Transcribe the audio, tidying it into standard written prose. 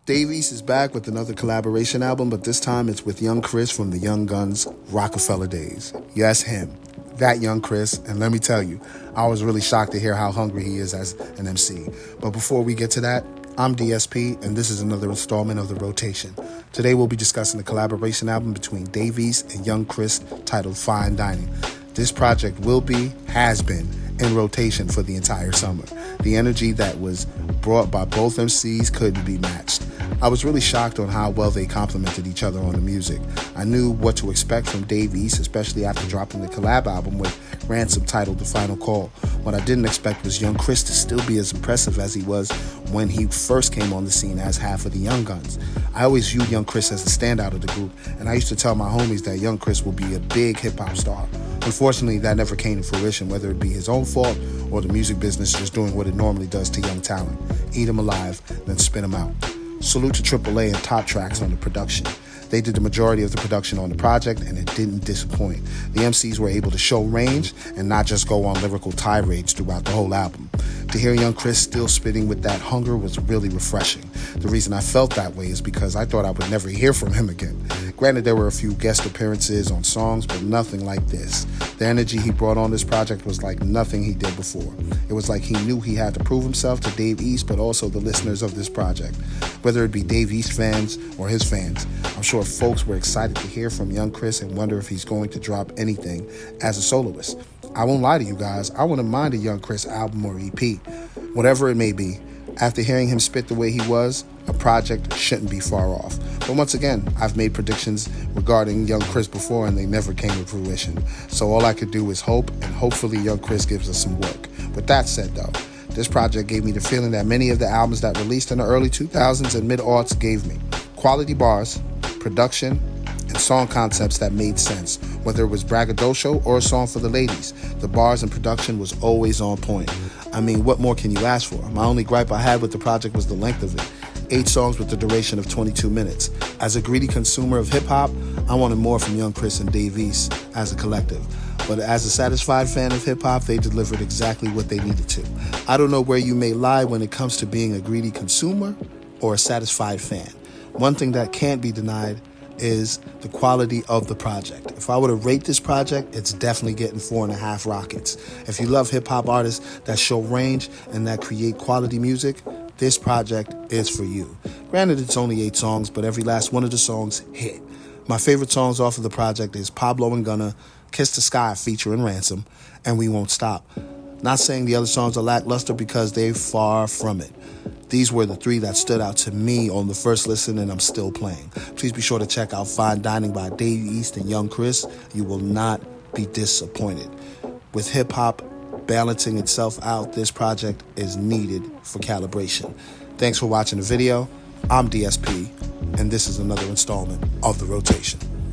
Dave East is back with another collaboration album, but this time it's with Young Chris from the Young Guns Rockefeller days. Yes, him. That Young Chris. And let me tell you, I was really shocked to hear how hungry he is as an MC. But before we get to that, I'm DSP, and this is another installment of The Rotation. Today we'll be discussing the collaboration album between Dave East and Young Chris titled Fine Dining. This project has been in rotation for the entire summer. The energy that was brought by both MCs couldn't be matched. I was really shocked on how well they complemented each other on the music. I knew what to expect from Dave East, especially after dropping the collab album with Ransom titled The Final Call. What I didn't expect was Young Chris to still be as impressive as he was when he first came on the scene as half of the Young Guns. I always viewed Young Chris as the standout of the group, and I used to tell my homies that Young Chris will be a big hip-hop star. Unfortunately, that never came to fruition, whether it be his own fault or the music business just doing what it normally does to young talent. Eat him alive, then spit him out. Salute to AAA and Top Tracks on the production. They did the majority of the production on the project, and it didn't disappoint. The MCs were able to show range and not just go on lyrical tirades throughout the whole album. To hear Young Chris still spitting with that hunger was really refreshing. The reason I felt that way is because I thought I would never hear from him again. Granted, there were a few guest appearances on songs, but nothing like this. The energy he brought on this project was like nothing he did before. It was like he knew he had to prove himself to Dave East, but also the listeners of this project. Whether it be Dave East fans or his fans, I'm sure folks were excited to hear from Young Chris and wonder if he's going to drop anything as a soloist. I won't lie to you guys, I wouldn't mind a Young Chris album or EP. Whatever it may be, after hearing him spit the way he was, a project shouldn't be far off. But once again, I've made predictions regarding Young Chris before and they never came to fruition. So all I could do is hope, and hopefully Young Chris gives us some work. With that said though, this project gave me the feeling that many of the albums that released in the early 2000s and mid-aughts gave me. Quality bars, production, and song concepts that made sense. Whether it was braggadocio or a song for the ladies, the bars and production was always on point. I mean, what more can you ask for? My only gripe I had with the project was the length of it. 8 songs with the duration of 22 minutes. As a greedy consumer of hip-hop, I wanted more from Young Chris and Dave East as a collective. But as a satisfied fan of hip-hop, they delivered exactly what they needed to. I don't know where you may lie when it comes to being a greedy consumer or a satisfied fan. One thing that can't be denied is the quality of the project. If I were to rate this project, it's definitely getting 4.5 rockets. If you love hip-hop artists that show range and that create quality music, this project is for you. Granted, it's only 8 songs, but every last one of the songs hit. My favorite songs off of the project is Pablo and Gunna, Kiss the Sky featuring Ransom, and We Won't Stop. Not saying the other songs are lackluster because they're far from it. These were the 3 that stood out to me on the first listen, and I'm still playing. Please be sure to check out Fine Dining by Dave East and Young Chris. You will not be disappointed. With hip-hop balancing itself out, this project is needed for calibration. Thanks for watching the video. I'm DSP, and this is another installment of The Rotation.